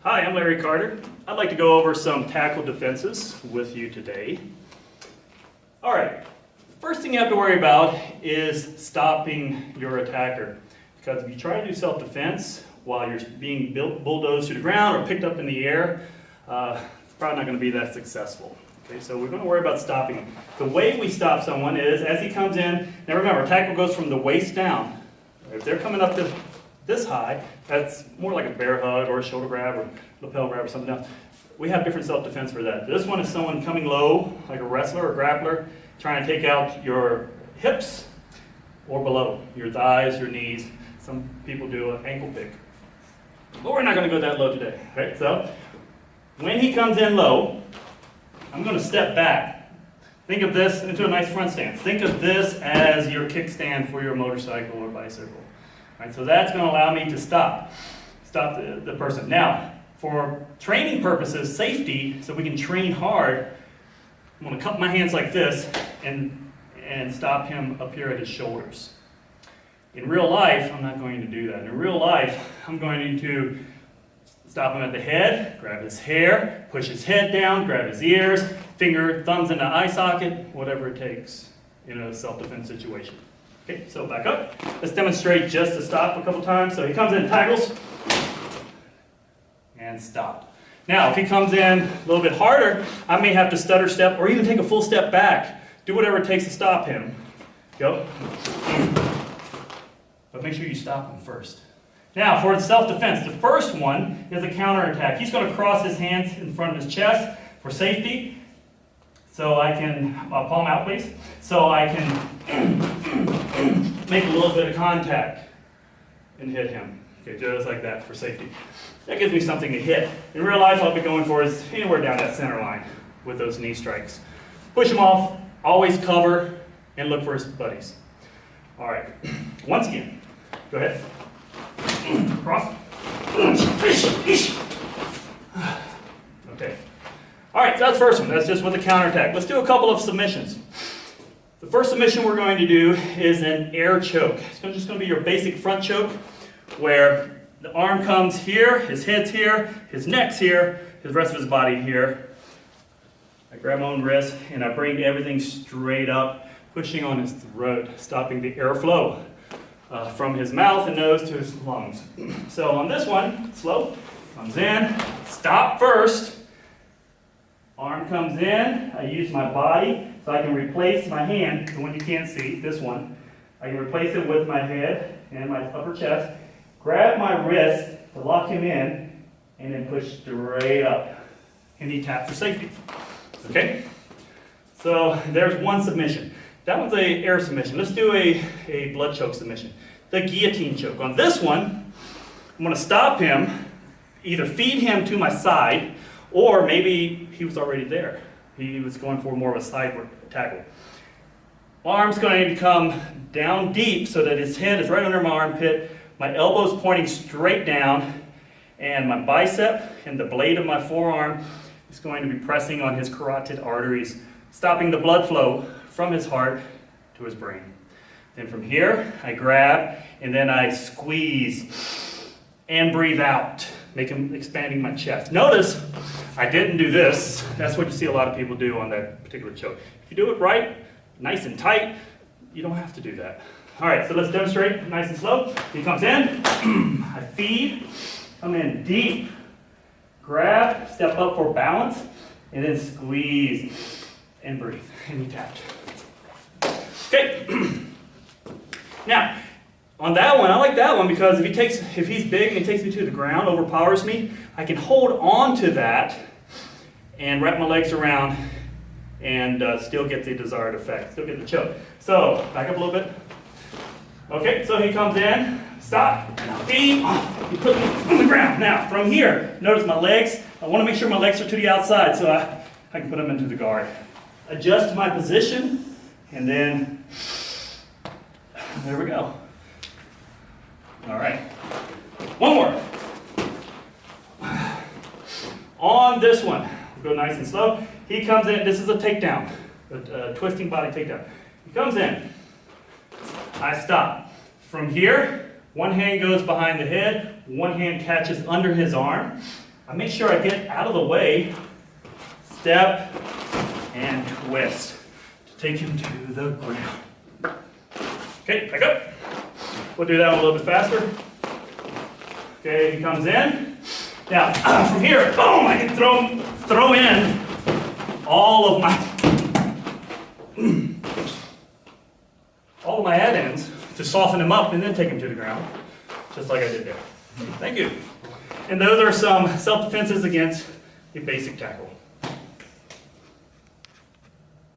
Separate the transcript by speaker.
Speaker 1: Hi, I'm Larry Carter. I'd like to go over some tackle defenses with you today. All right, first thing you have to worry about is stopping your attacker. Because if you try to do self-defense while you're being bulldozed to the ground or picked up in the air, it's probably not going to be that successful. Okay, so we're going to worry about stopping him. The way we stop someone is as he comes in, now remember, tackle goes from the waist down. If they're coming up to this high, that's more like a bear hug or a shoulder grab or lapel grab or something else. We have different self-defense for that. This one is someone coming low, like a wrestler or grappler, trying to take out your hips or below, your thighs, your knees. Some people do an ankle pick. But we're not going to go that low today. Okay? So when he comes in low, I'm going to step back. Think of this into a nice front stance. Think of this as your kickstand for your motorcycle or bicycle. Right, so that's going to allow me to stop the person. Now, for training purposes, safety, so we can train hard, I'm going to cup my hands like this and stop him up here at his shoulders. In real life, I'm not going to do that. In real life, I'm going to stop him at the head, grab his hair, push his head down, grab his ears, thumbs in the eye socket, whatever it takes in a self-defense situation. Okay, so back up. Let's demonstrate just to stop a couple times. So he comes in, tackles, and stop. Now, if he comes in a little bit harder, I may have to stutter step or even take a full step back. Do whatever it takes to stop him. Go. But make sure you stop him first. Now, for self-defense, the first one is a counterattack. He's going to cross his hands in front of his chest for safety. So I can, palm out please, so I can make a little bit of contact and hit him. Okay, just like that for safety. That gives me something to hit. In real life, I'll be going for is anywhere down that center line with those knee strikes. Push him off, always cover, and look for his buddies. All right, once again, go ahead. Cross. Okay. All right, so that's the first one. That's just with the counterattack. Let's do a couple of submissions. The first submission we're going to do is an air choke. It's just going to be your basic front choke where the arm comes here, his head's here, his neck's here, his rest of his body here. I grab my own wrist and I bring everything straight up, pushing on his throat, stopping the airflow from his mouth and nose to his lungs. So on this one, slow, comes in, stop first. Arm comes in, I use my body, so I can replace my hand, the one you can't see, this one. I can replace it with my head and my upper chest, grab my wrist to lock him in, and then push straight up. And he taps for safety. Okay? So there's one submission. That one's a air submission. Let's do a blood choke submission. The guillotine choke. On this one, I'm going to stop him, either feed him to my side, or maybe he was already there. He was going for more of a side tackle. Arm's going to come down deep so that his head is right under my armpit, my elbow's pointing straight down, and my bicep and the blade of my forearm is going to be pressing on his carotid arteries, stopping the blood flow from his heart to his brain. Then from here, I grab and then I squeeze and breathe out, expanding my chest. Notice I didn't do this. That's what you see a lot of people do on that particular choke. If you do it right, nice and tight, you don't have to do that. All right, so let's demonstrate nice and slow. He comes in, I feed, come in deep, grab, step up for balance, and then squeeze and breathe, and he tapped. Okay. Now, on that one, I like that one because if he's big and he takes me to the ground, overpowers me, I can hold on to that and wrap my legs around and still get the desired effect, still get the choke. So, back up a little bit. Okay, so he comes in, stop, feed, he puts me on the ground. Now, from here, notice my legs. I want to make sure my legs are to the outside so I can put them into the guard. Adjust my position, and then, there we go. All right, one more. On this one, we'll go nice and slow. He comes in, this is a takedown, a twisting body takedown. He comes in, I stop. From here, one hand goes behind the head, one hand catches under his arm. I make sure I get out of the way, step, and twist to take him to the ground. Okay, back up. We'll do that one a little bit faster. Okay, he comes in. Now, from here, boom, I can throw in all of my add-ins to soften him up and then take him to the ground, just like I did there. Thank you. And those are some self-defenses against a basic tackle.